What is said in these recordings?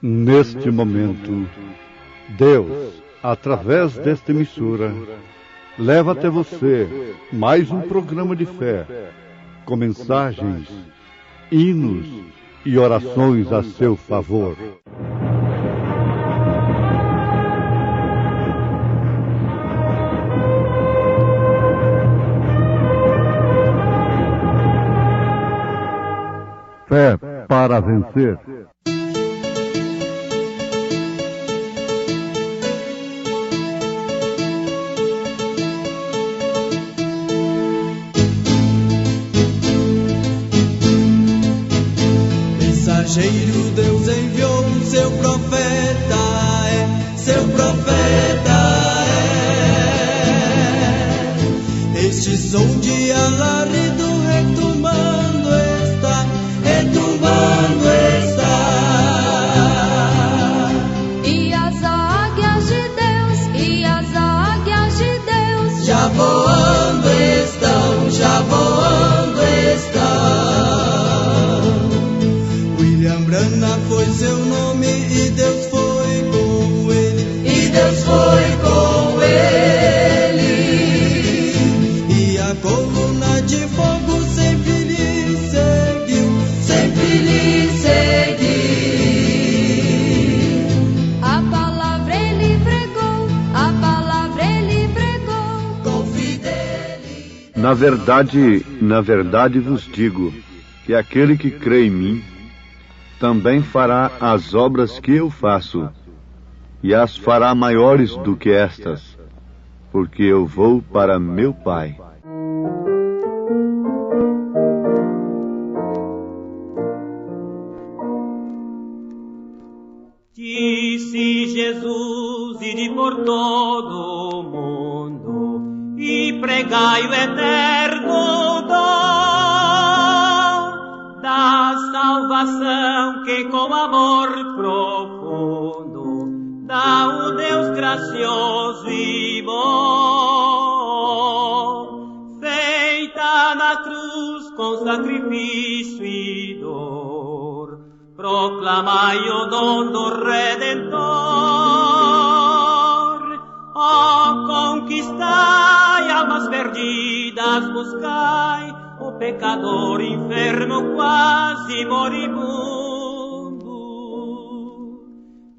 Neste momento, Deus, através desta emissora, leva até você mais um programa de fé, com mensagens, hinos e orações a seu favor. Fé para vencer. Mensageiro Deus enviou seu profeta, seu profeta é. Este som de alarido retumbando está, retumbando está. E as águias de Deus já voando estão, já voando estão. Brana foi seu nome e Deus foi com ele, e Deus foi com ele. E a coluna de fogo sempre lhe seguiu, sempre lhe seguiu. A palavra ele pregou, com fidelidade. Na verdade vos digo, que aquele que crê em mim, também fará as obras que eu faço, e as fará maiores do que estas, porque eu vou para meu Pai. Disse Jesus, ide por todo o mundo, e pregai o eterno dom da salvação que com amor profundo dá o Deus gracioso e bom, feita na cruz com sacrifício e dor, proclamai o dom do Redentor. Ó, conquistai almas perdidas, buscai o pecador enfermo quase moribundo.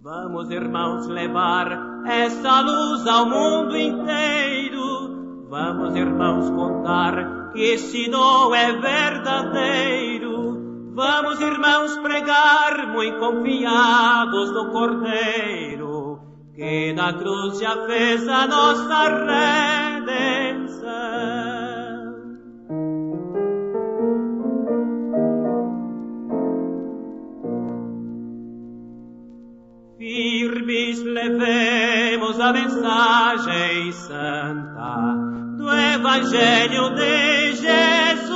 Vamos, irmãos, levar essa luz ao mundo inteiro. Vamos, irmãos, contar que esse dom é verdadeiro. Vamos, irmãos, pregar muito confiados no Cordeiro, que na cruz já fez a nossa redenção. Firmes levemos a mensagem santa do Evangelho de Jesus,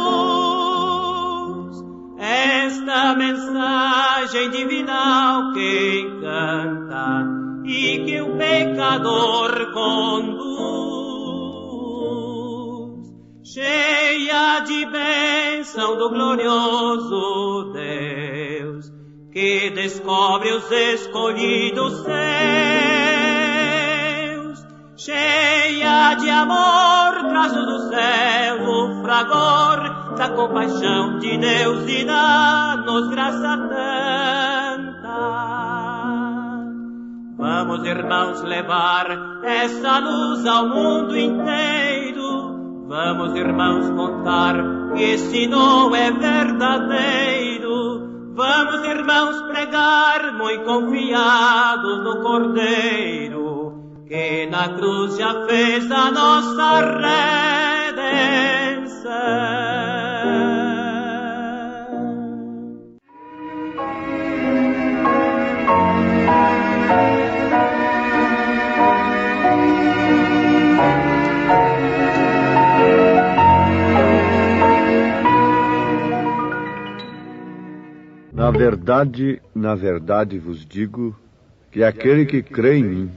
esta mensagem divinal que encanta e que o pecador conduz, cheia de bênção do glorioso Deus, que descobre os escolhidos seus, cheia de amor, trajo do céu o fragor da compaixão de Deus e dá-nos graça tanta. Vamos, irmãos, levar essa luz ao mundo inteiro. Vamos, irmãos, contar que esse dom é verdadeiro. Vamos, irmãos, pregar muito confiados no Cordeiro, que na cruz já fez a nossa redenção. Na verdade vos digo, que aquele que crê em mim,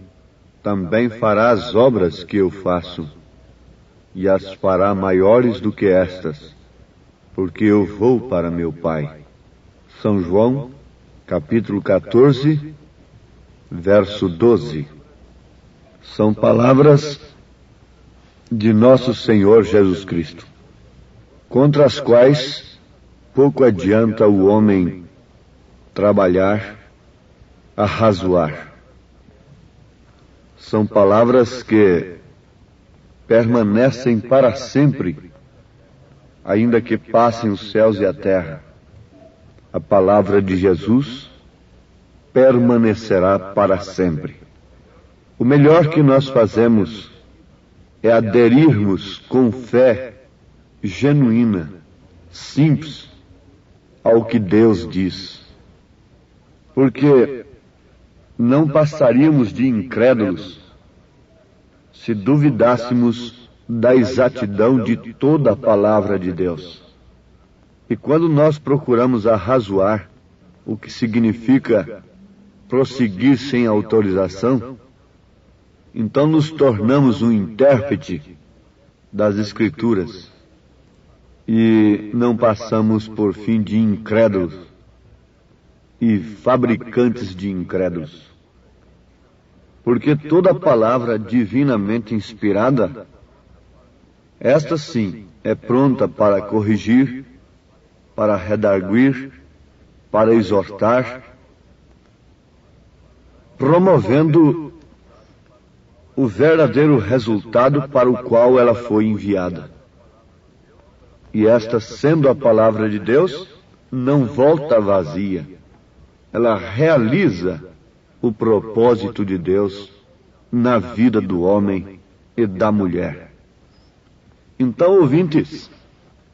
também fará as obras que eu faço, e as fará maiores do que estas, porque eu vou para meu Pai. São João, capítulo 14, verso 12. São palavras de nosso Senhor Jesus Cristo, contra as quais pouco adianta o homem trabalhar, arrazoar. São palavras que permanecem para sempre, ainda que passem os céus e a terra. A palavra de Jesus permanecerá para sempre. O melhor que nós fazemos é aderirmos com fé genuína, simples, ao que Deus diz. Porque não passaríamos de incrédulos se duvidássemos da exatidão de toda a palavra de Deus. E quando nós procuramos arrazoar, o que significa prosseguir sem autorização, então nos tornamos um intérprete das Escrituras e não passamos por fim de incrédulos e fabricantes de incrédulos. Porque toda palavra divinamente inspirada, esta sim é pronta para corrigir, para redarguir, para exortar, promovendo o verdadeiro resultado para o qual ela foi enviada. E esta, sendo a palavra de Deus, não volta vazia. Ela realiza o propósito de Deus na vida do homem e da mulher. Então, ouvintes,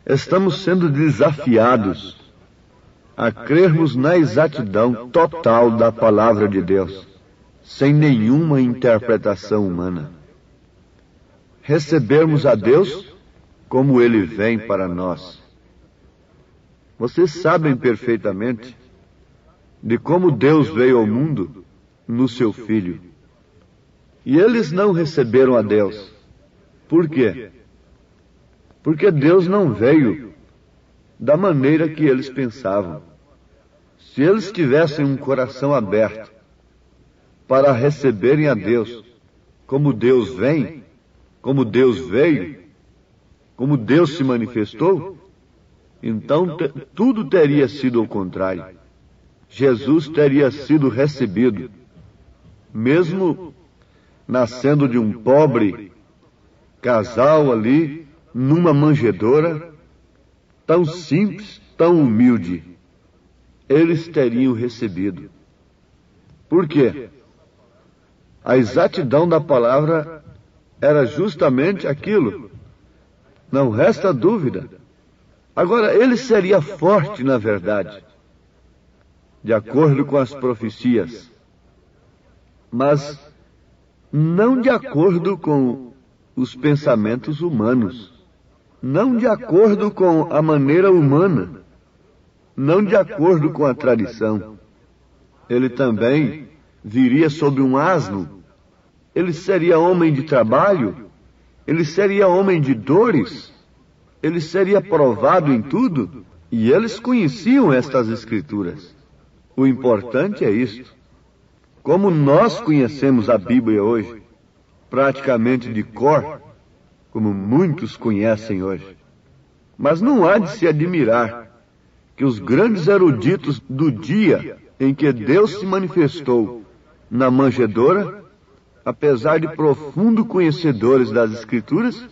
estamos sendo desafiados a crermos na exatidão total da palavra de Deus, sem nenhuma interpretação humana. Recebermos a Deus como Ele vem para nós. Vocês sabem perfeitamente de como Deus veio ao mundo no seu Filho. E eles não receberam a Deus. Por quê? Porque Deus não veio da maneira que eles pensavam. Se eles tivessem um coração aberto para receberem a Deus como Deus vem, como Deus veio, como Deus se manifestou, então tudo teria sido ao contrário. Jesus teria sido recebido, mesmo nascendo de um pobre casal ali, numa manjedoura, tão simples, tão humilde, eles teriam recebido. Por quê? A exatidão da palavra era justamente aquilo. Não resta dúvida. Agora, ele seria forte na verdade, de acordo com as profecias, mas não de acordo com os pensamentos humanos, não de acordo com a maneira humana, não de acordo com a tradição. Ele também viria sobre um asno, ele seria homem de trabalho, ele seria homem de dores, ele seria provado em tudo, e eles conheciam estas Escrituras. O importante é isto. Como nós conhecemos a Bíblia hoje, praticamente de cor, como muitos conhecem hoje. Mas não há de se admirar que os grandes eruditos do dia em que Deus se manifestou na manjedoura, apesar de profundo conhecedores das Escrituras,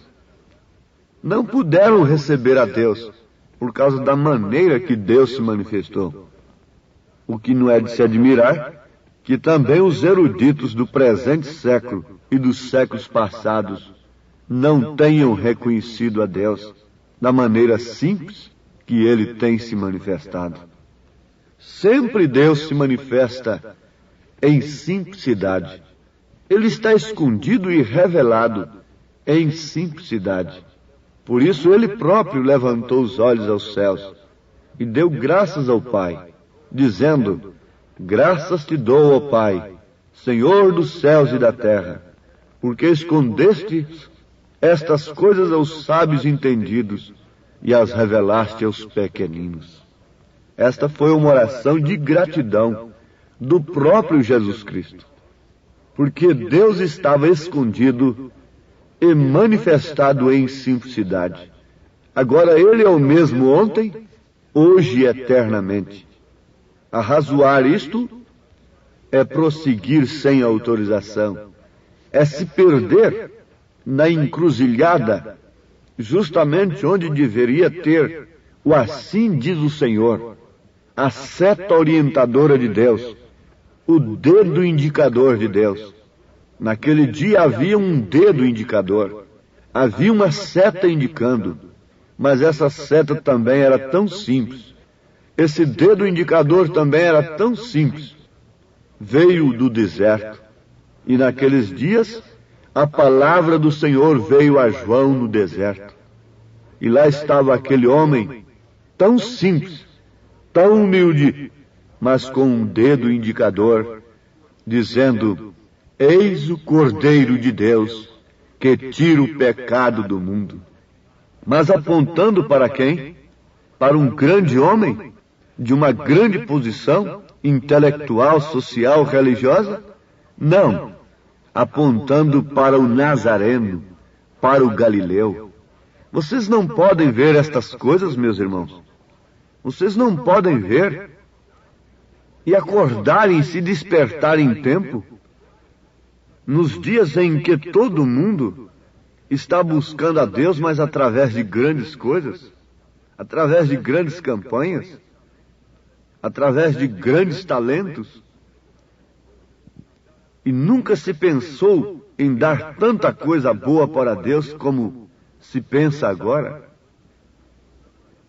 não puderam receber a Deus por causa da maneira que Deus se manifestou. O que não é de se admirar que também os eruditos do presente século e dos séculos passados não tenham reconhecido a Deus da maneira simples que Ele tem se manifestado. Sempre Deus se manifesta em simplicidade. Ele está escondido e revelado em simplicidade. Por isso Ele próprio levantou os olhos aos céus e deu graças ao Pai, dizendo: graças te dou, ó Pai, Senhor dos céus e da terra, porque escondeste estas coisas aos sábios entendidos e as revelaste aos pequeninos. Esta foi uma oração de gratidão do próprio Jesus Cristo. porque Deus estava escondido e manifestado em simplicidade. Agora Ele é o mesmo ontem, hoje e eternamente. Arrazoar isto é prosseguir sem autorização, é se perder na encruzilhada, justamente onde deveria ter o assim diz o Senhor, a seta orientadora de Deus, o dedo indicador de Deus. Naquele dia havia um dedo indicador, havia uma seta indicando, mas essa seta também era tão simples. Esse dedo indicador também era tão simples. Veio do deserto, e naqueles dias a palavra do Senhor veio a João no deserto. E lá estava aquele homem tão simples, tão humilde, mas com um dedo indicador, dizendo: eis o Cordeiro de Deus, que tira o pecado do mundo. Mas apontando para quem? Para um grande homem, de uma grande posição intelectual, social, religiosa? Não, apontando para o Nazareno, para o Galileu. Vocês não podem ver estas coisas, meus irmãos? Vocês não podem ver e acordarem e se despertarem em tempo? Nos dias em que todo mundo está buscando a Deus, mas através de grandes coisas, através de grandes campanhas, através de grandes talentos, e nunca se pensou em dar tanta coisa boa para Deus como se pensa agora.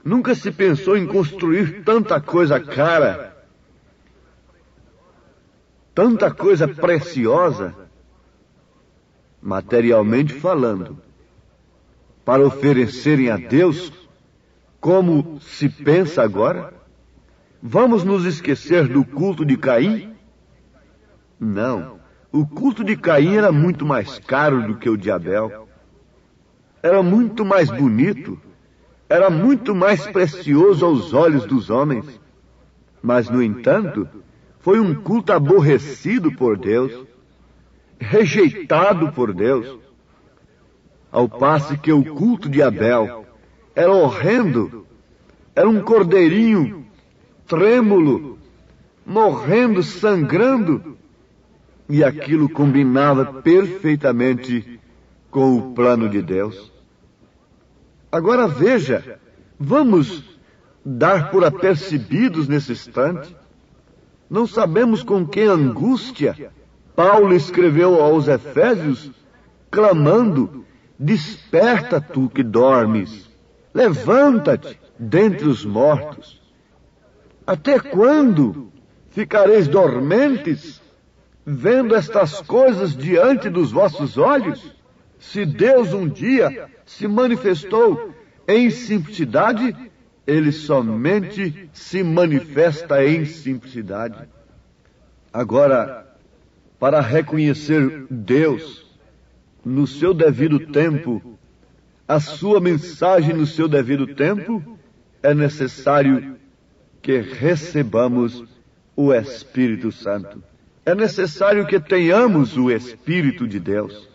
Nunca se pensou em construir tanta coisa cara, tanta coisa preciosa, materialmente falando, para oferecerem a Deus como se pensa agora? Vamos nos esquecer do culto de Caim? Não. O culto de Caim era muito mais caro do que o de Abel. Era muito mais bonito. Era muito mais precioso aos olhos dos homens. Mas, no entanto, foi um culto aborrecido por Deus, rejeitado por Deus. Ao passo que o culto de Abel era horrendo, era um cordeirinho trêmulo, morrendo, sangrando, e aquilo combinava perfeitamente com o plano de Deus. Agora veja, vamos dar por apercebidos nesse instante. Não sabemos com que angústia Paulo escreveu aos Efésios, clamando: desperta tu que dormes, levanta-te dentre os mortos. Até quando ficareis dormentes, vendo estas coisas diante dos vossos olhos? Se Deus um dia se manifestou em simplicidade, Ele somente se manifesta em simplicidade. Agora, para reconhecer Deus no seu devido tempo, a sua mensagem no seu devido tempo, é necessário que recebamos o Espírito Santo. É necessário que tenhamos o Espírito de Deus.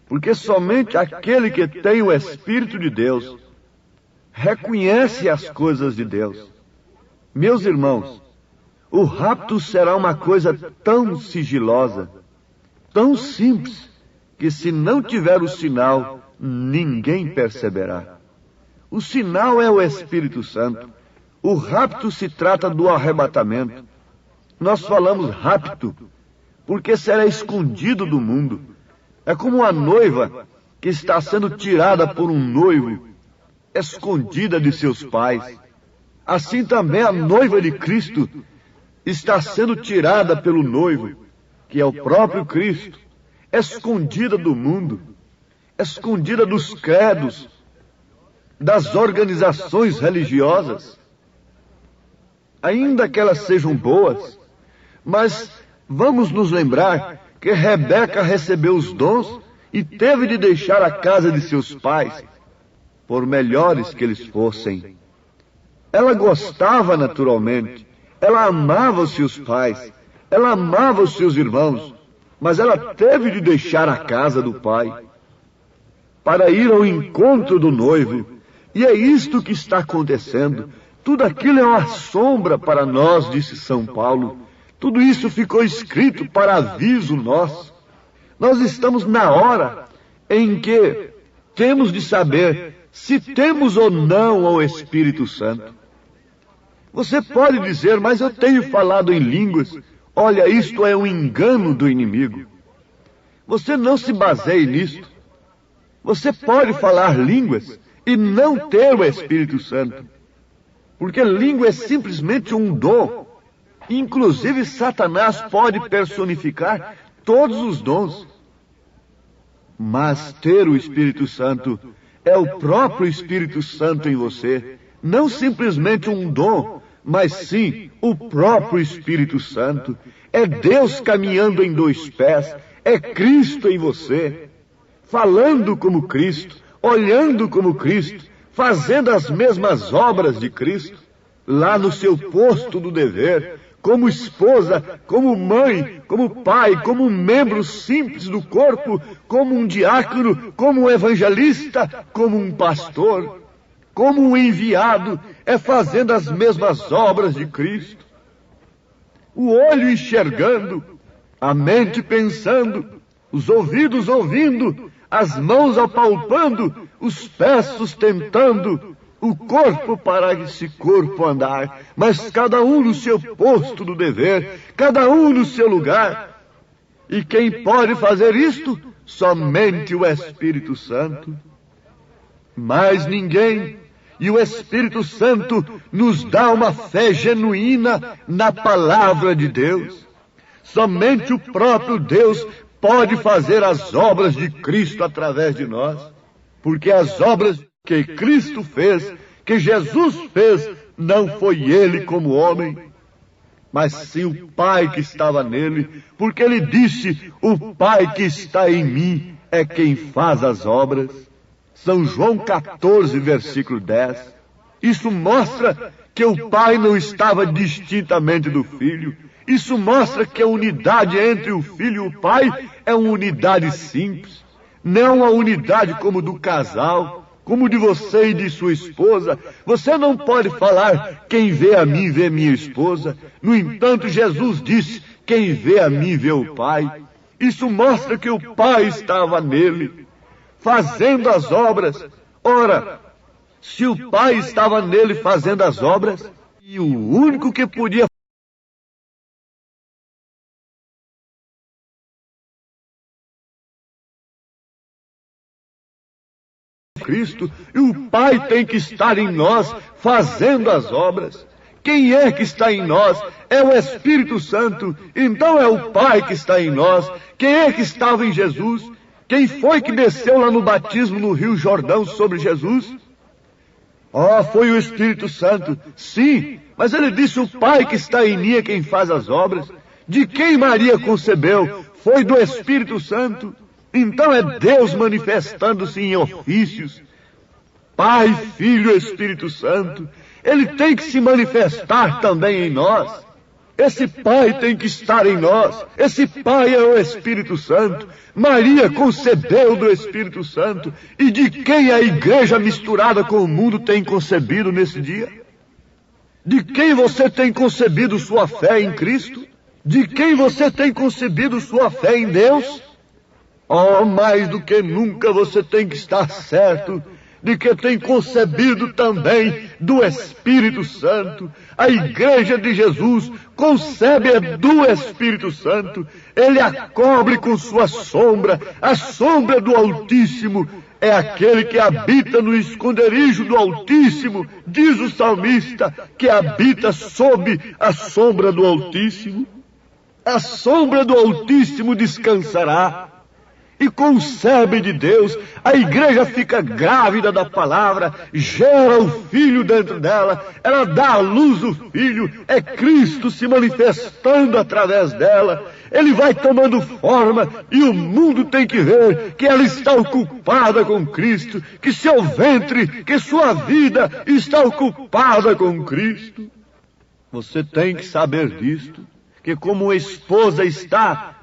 Porque somente aquele que tem o Espírito de Deus reconhece as coisas de Deus. Meus irmãos, o rapto será uma coisa tão sigilosa, tão simples, que se não tiver o sinal, ninguém perceberá. O sinal é o Espírito Santo. O rapto se trata do arrebatamento. Nós falamos rapto porque será escondido do mundo. É como a noiva que está sendo tirada por um noivo, escondida de seus pais. Assim também a noiva de Cristo está sendo tirada pelo noivo, que é o próprio Cristo, escondida do mundo, escondida dos credos, das organizações religiosas, ainda que elas sejam boas. Mas vamos nos lembrar que Rebeca recebeu os dons e teve de deixar a casa de seus pais, por melhores que eles fossem. Ela gostava naturalmente, ela amava os seus pais, ela amava os seus irmãos, mas ela teve de deixar a casa do pai para ir ao encontro do noivo. E é isto que está acontecendo. Tudo aquilo é uma sombra para nós, disse São Paulo. Tudo isso ficou escrito para aviso nosso. Nós estamos na hora em que temos de saber se temos ou não o Espírito Santo. Você pode dizer, mas eu tenho falado em línguas. Olha, isto é um engano do inimigo. Você não se baseie nisto. Você pode falar línguas e não ter o Espírito Santo. Porque língua é simplesmente um dom. Inclusive, Satanás pode personificar todos os dons. Mas ter o Espírito Santo é o próprio Espírito Santo em você. Não simplesmente um dom, mas sim o próprio Espírito Santo. É Deus caminhando em dois pés. É Cristo em você. Falando como Cristo, olhando como Cristo, fazendo as mesmas obras de Cristo, lá no seu posto do dever, como esposa, como mãe, como pai, como um membro simples do corpo, como um diácono, como um evangelista, como um pastor, como um enviado, é fazendo as mesmas obras de Cristo. O olho enxergando, a mente pensando, os ouvidos ouvindo, as mãos apalpando, os pés sustentando, o corpo para esse corpo andar, mas cada um no seu posto do dever, cada um no seu lugar. E quem pode fazer isto? Somente o Espírito Santo. Mais ninguém. E o Espírito Santo nos dá uma fé genuína na palavra de Deus. Somente o próprio Deus pode fazer as obras de Cristo através de nós, porque as obras que Cristo fez, que Jesus fez, não foi ele como homem, mas sim o Pai que estava nele, porque ele disse, o Pai que está em mim é quem faz as obras. São João 14, versículo 10. Isso mostra que o Pai não estava distintamente do Filho. Isso mostra que a unidade entre o Filho e o Pai é uma unidade simples, não a unidade como do casal, como de você e de sua esposa. Você não pode falar, quem vê a mim vê minha esposa. No entanto, Jesus disse, quem vê a mim vê o Pai. Isso mostra que o Pai estava nele, fazendo as obras. Ora, se o Pai estava nele fazendo as obras, e o único que podia Cristo, e o Pai tem que estar em nós fazendo as obras. Quem é que está em nós? É o Espírito Santo. Então é o Pai que está em nós. Quem é que estava em Jesus? Quem foi que desceu lá no batismo no Rio Jordão sobre Jesus? Foi o Espírito Santo. Sim, mas ele disse, o Pai que está em mim é quem faz as obras. De quem Maria concebeu? Foi do Espírito Santo. Então é Deus manifestando-se em ofícios. Pai, Filho e Espírito Santo. Ele tem que se manifestar também em nós. Esse Pai tem que estar em nós. Esse Pai é o Espírito Santo. Maria concebeu do Espírito Santo. E de quem a igreja misturada com o mundo tem concebido nesse dia? De quem você tem concebido sua fé em Cristo? De quem você tem concebido sua fé em Deus? Mais do que nunca você tem que estar certo de que tem concebido também do Espírito Santo. A igreja de Jesus concebe do Espírito Santo. Ele a cobre com sua sombra. A sombra do Altíssimo é aquele que habita no esconderijo do Altíssimo. Diz o salmista que habita sob a sombra do Altíssimo. A sombra do Altíssimo descansará. E concebe de Deus, a igreja fica grávida da palavra, gera o Filho dentro dela, ela dá à luz o Filho, é Cristo se manifestando através dela, ele vai tomando forma e o mundo tem que ver que ela está ocupada com Cristo, que seu ventre, que sua vida está ocupada com Cristo. Você tem que saber disto, que como a esposa está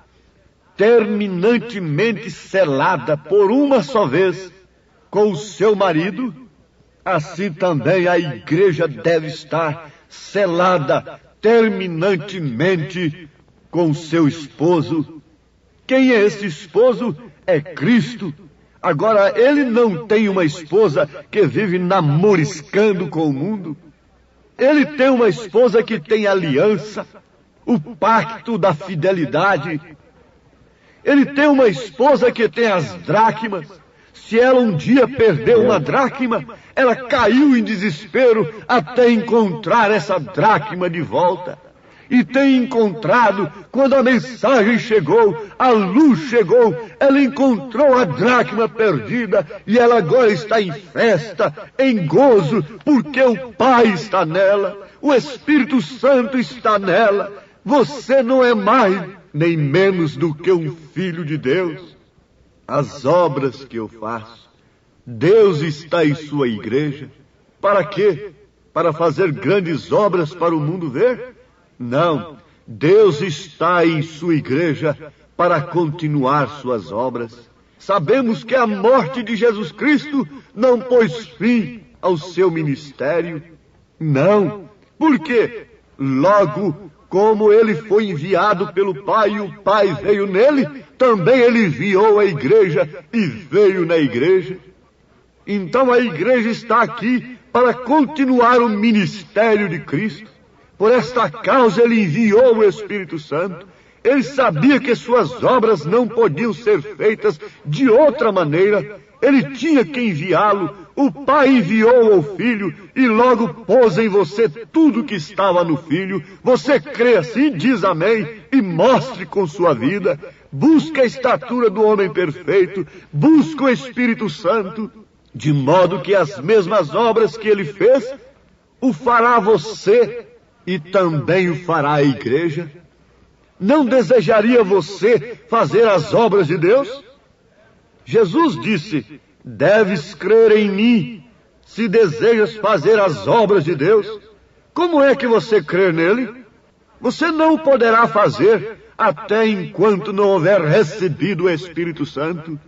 terminantemente selada por uma só vez com o seu marido, assim também a igreja deve estar selada terminantemente com o seu esposo. Quem é esse esposo? É Cristo. Agora, ele não tem uma esposa que vive namoriscando com o mundo. Ele tem uma esposa que tem aliança, o pacto da fidelidade. Ele tem uma esposa que tem as dracmas. Se ela um dia perdeu uma dracma, ela caiu em desespero até encontrar essa dracma de volta. E tem encontrado, quando a mensagem chegou, a luz chegou, ela encontrou a dracma perdida e ela agora está em festa, em gozo, porque o Pai está nela, o Espírito Santo está nela. Você não é mais nem menos do que um filho de Deus. As obras que eu faço, Deus está em sua igreja. Para quê? Para fazer grandes obras para o mundo ver? Não, Deus está em sua igreja para continuar suas obras. Sabemos que a morte de Jesus Cristo não pôs fim ao seu ministério. Não, por quê? Logo, como ele foi enviado pelo Pai e o Pai veio nele, também ele enviou a igreja e veio na igreja. Então a igreja está aqui para continuar o ministério de Cristo. Por esta causa ele enviou o Espírito Santo. Ele sabia que suas obras não podiam ser feitas de outra maneira. Ele tinha que enviá-lo. O Pai enviou o Filho e logo pôs em você tudo que estava no Filho. Você crê assim, diz amém, e mostre com sua vida. Busque a estatura do homem perfeito. Busque o Espírito Santo, de modo que as mesmas obras que ele fez, o fará você e também o fará a igreja. Não desejaria você fazer as obras de Deus? Jesus disse, deves crer em mim, se desejas fazer as obras de Deus. Como é que você crê nele? Você não poderá fazer até enquanto não houver recebido o Espírito Santo.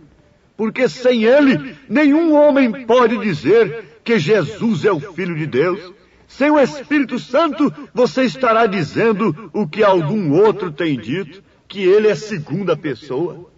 Porque sem ele, nenhum homem pode dizer que Jesus é o Filho de Deus. Sem o Espírito Santo, você estará dizendo o que algum outro tem dito, que ele é segunda pessoa.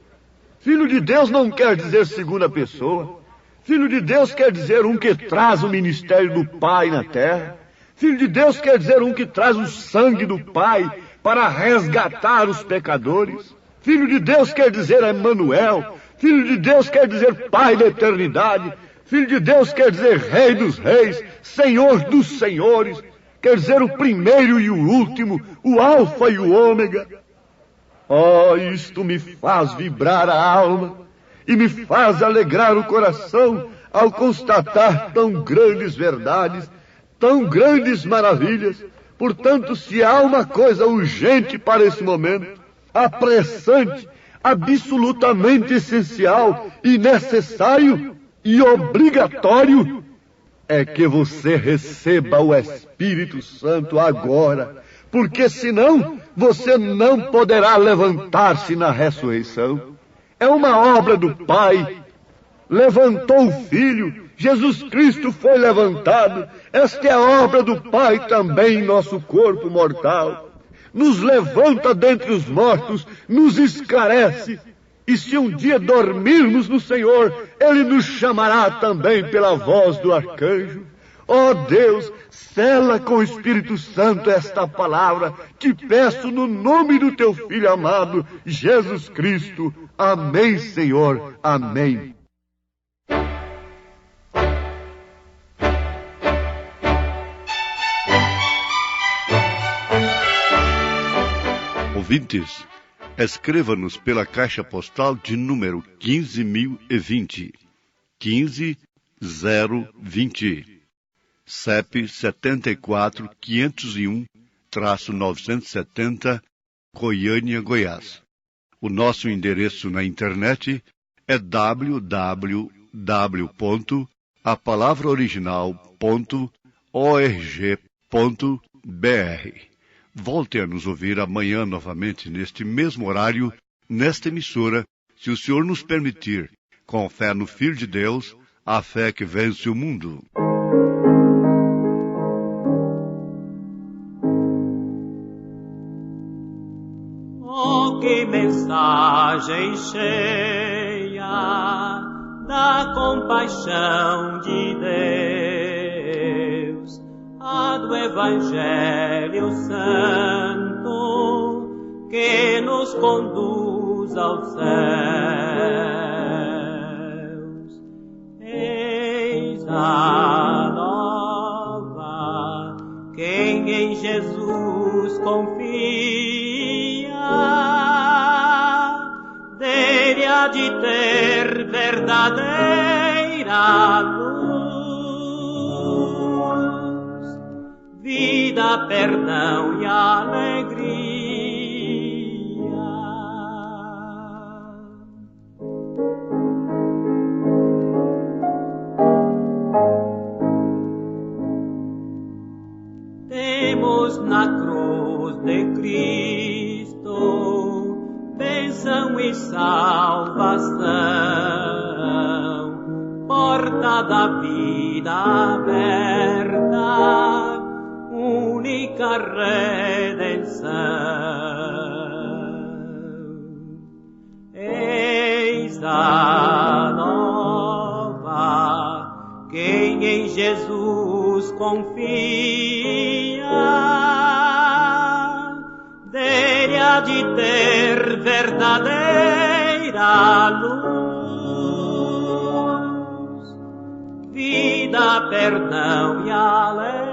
Filho de Deus não quer dizer segunda pessoa. Filho de Deus quer dizer um que traz o ministério do Pai na terra. Filho de Deus quer dizer um que traz o sangue do Pai para resgatar os pecadores. Filho de Deus quer dizer Emmanuel. Filho de Deus quer dizer Pai da eternidade. Filho de Deus quer dizer Rei dos reis, Senhor dos senhores, quer dizer o primeiro e o último, o Alfa e o Ômega. Oh, isto me faz vibrar a alma e me faz alegrar o coração ao constatar tão grandes verdades, tão grandes maravilhas. Portanto, se há uma coisa urgente para esse momento, apressante, absolutamente essencial e necessário, e obrigatório, é que você receba o Espírito Santo agora, porque senão você não poderá levantar-se na ressurreição. É uma obra do Pai. Levantou o Filho, Jesus Cristo foi levantado. Esta é a obra do Pai também em nosso corpo mortal. Nos levanta dentre os mortos, nos esclarece. E se um dia dormirmos no Senhor, Ele nos chamará também pela voz do arcanjo. Ó Deus, sela com o Espírito Santo esta palavra. Te peço no nome do Teu Filho amado, Jesus Cristo. Amém, Senhor. Amém. Ouvintes, escreva-nos pela caixa postal de número 15.020, 15020, CEP 74-501-970, Goiânia, Goiás. O nosso endereço na internet é www.apalavraoriginal.org.br. Volte a nos ouvir amanhã novamente neste mesmo horário, nesta emissora, se o Senhor nos permitir, com fé no Filho de Deus, a fé que vence o mundo. Oh, que mensagem cheia da compaixão de Deus, a do Evangelho Santo, que nos conduz aos céus. Eis a nova, quem em Jesus confia, dele há de ter verdadeira luz, vida, perdão e alegria. Temos na cruz de Cristo bênção e salvação, porta da vida aberta, única redenção. Eis a nova, quem em Jesus confia, dele há de ter verdadeira luz, vida, perdão e alegria.